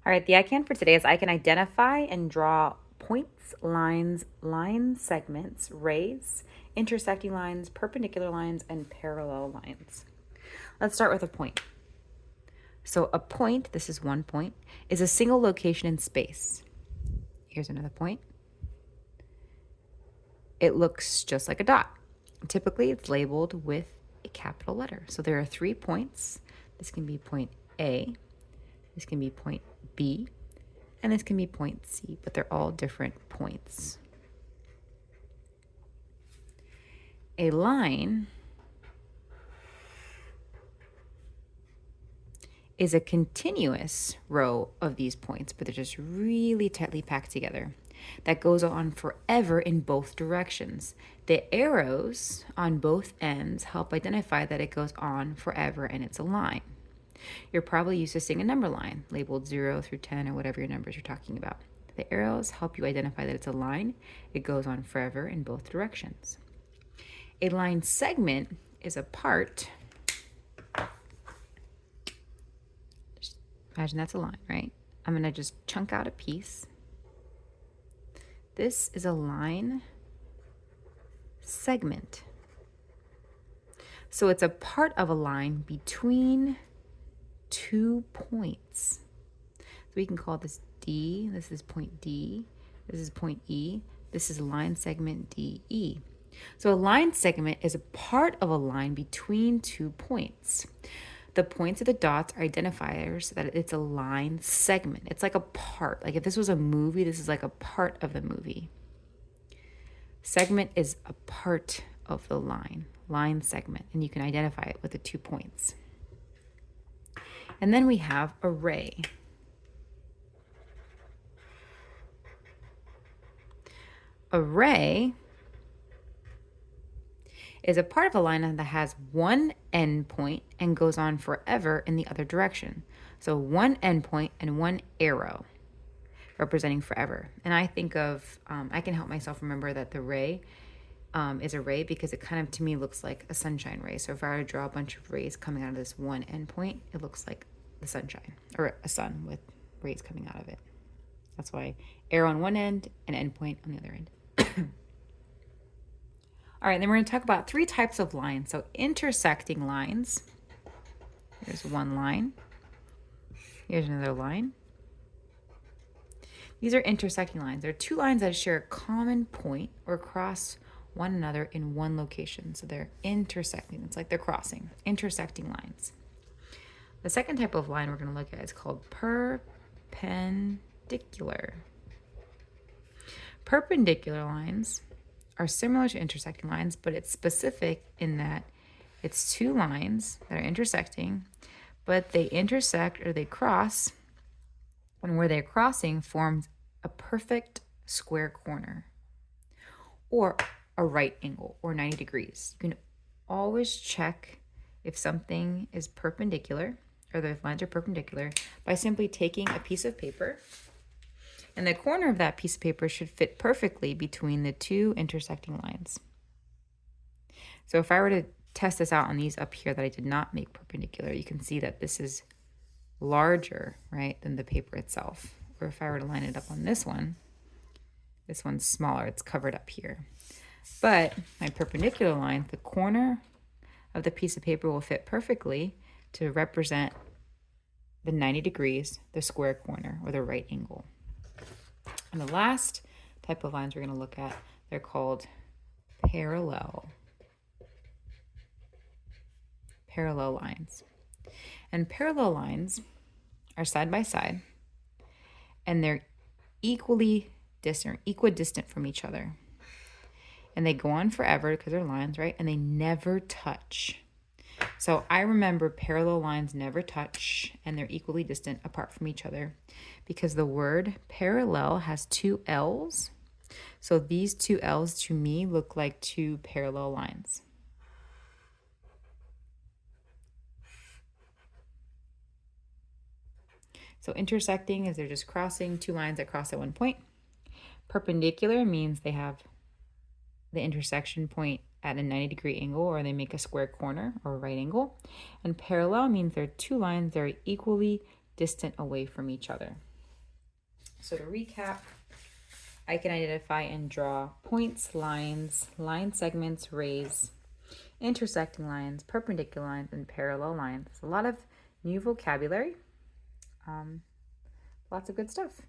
All right, the I can for today is I can identify and draw points, lines, line segments, rays, intersecting lines, perpendicular lines, and parallel lines. Let's start with a point. So a point, this is one point, is a single location in space. Here's another point. It looks just like a dot. Typically, it's labeled with a capital letter. So there are 3 points. This can be point A, this can be point B, and this can be point C, but they're all different points. A line is a continuous row of these points, but they're just really tightly packed together. That goes on forever in both directions. The arrows on both ends help identify that it goes on forever and it's a line. You're probably used to seeing a number line labeled 0 through 10 or whatever your numbers you're talking about. The arrows help you identify that it's a line. It goes on forever in both directions. A line segment is a part. Just imagine that's a line, right? I'm going to just chunk out a piece. This is a line segment. So it's a part of a line between 2 points. So we can call this D. This is point D. This is point E. This is line segment DE. So a line segment is a part of a line between 2 points. The points of the dots are identifiers that it's a line segment. It's like a part. Like if this was a movie, this is like a part of the movie. Segment is a part of the line segment, and you can identify it with the 2 points. And then we have a ray. A ray is a part of a line that has one end point and goes on forever in the other direction. So one end point and one arrow representing forever. And I think of, I can help myself remember that the ray is a ray because it kind of, to me, looks like a sunshine ray. So if I were to draw a bunch of rays coming out of this one end point, it looks like the sunshine, or a sun with rays coming out of it. That's why arrow on one end and end point on the other end. All right, then we're going to talk about 3 types of lines. So intersecting lines. Here's one line. Here's another line. These are intersecting lines. They're 2 lines that share a common point or cross one another in one location. So they're intersecting. It's like they're crossing. Intersecting lines. The second type of line we're going to look at is called perpendicular. Perpendicular lines are similar to intersecting lines, but it's specific in that it's 2 lines that are intersecting, but they intersect or they cross, and where they're crossing forms a perfect square corner or a right angle or 90 degrees. You can always check if something is perpendicular or the lines are perpendicular by simply taking a piece of paper, and the corner of that piece of paper should fit perfectly between the 2 intersecting lines. So if I were to test this out on these up here that I did not make perpendicular, you can see that this is larger, right, than the paper itself. Or if I were to line it up on this one's smaller, it's covered up here. But my perpendicular line, the corner of the piece of paper will fit perfectly to represent the 90 degrees, the square corner, or the right angle. And the last type of lines we're going to look at, they're called parallel lines. And parallel lines are side by side, and they're equidistant from each other. And they go on forever because they're lines, right? And they never touch. So I remember parallel lines never touch, and they're equally distant apart from each other because the word parallel has 2 L's. So these 2 L's to me look like 2 parallel lines. So intersecting is they're just crossing 2 lines that cross at one point. Perpendicular means they have the intersection point at a 90-degree angle, or they make a square corner or a right angle. And parallel means they're 2 lines that are equally distant away from each other. So to recap, I can identify and draw points, lines, line segments, rays, intersecting lines, perpendicular lines, and parallel lines. A lot of new vocabulary. Lots of good stuff.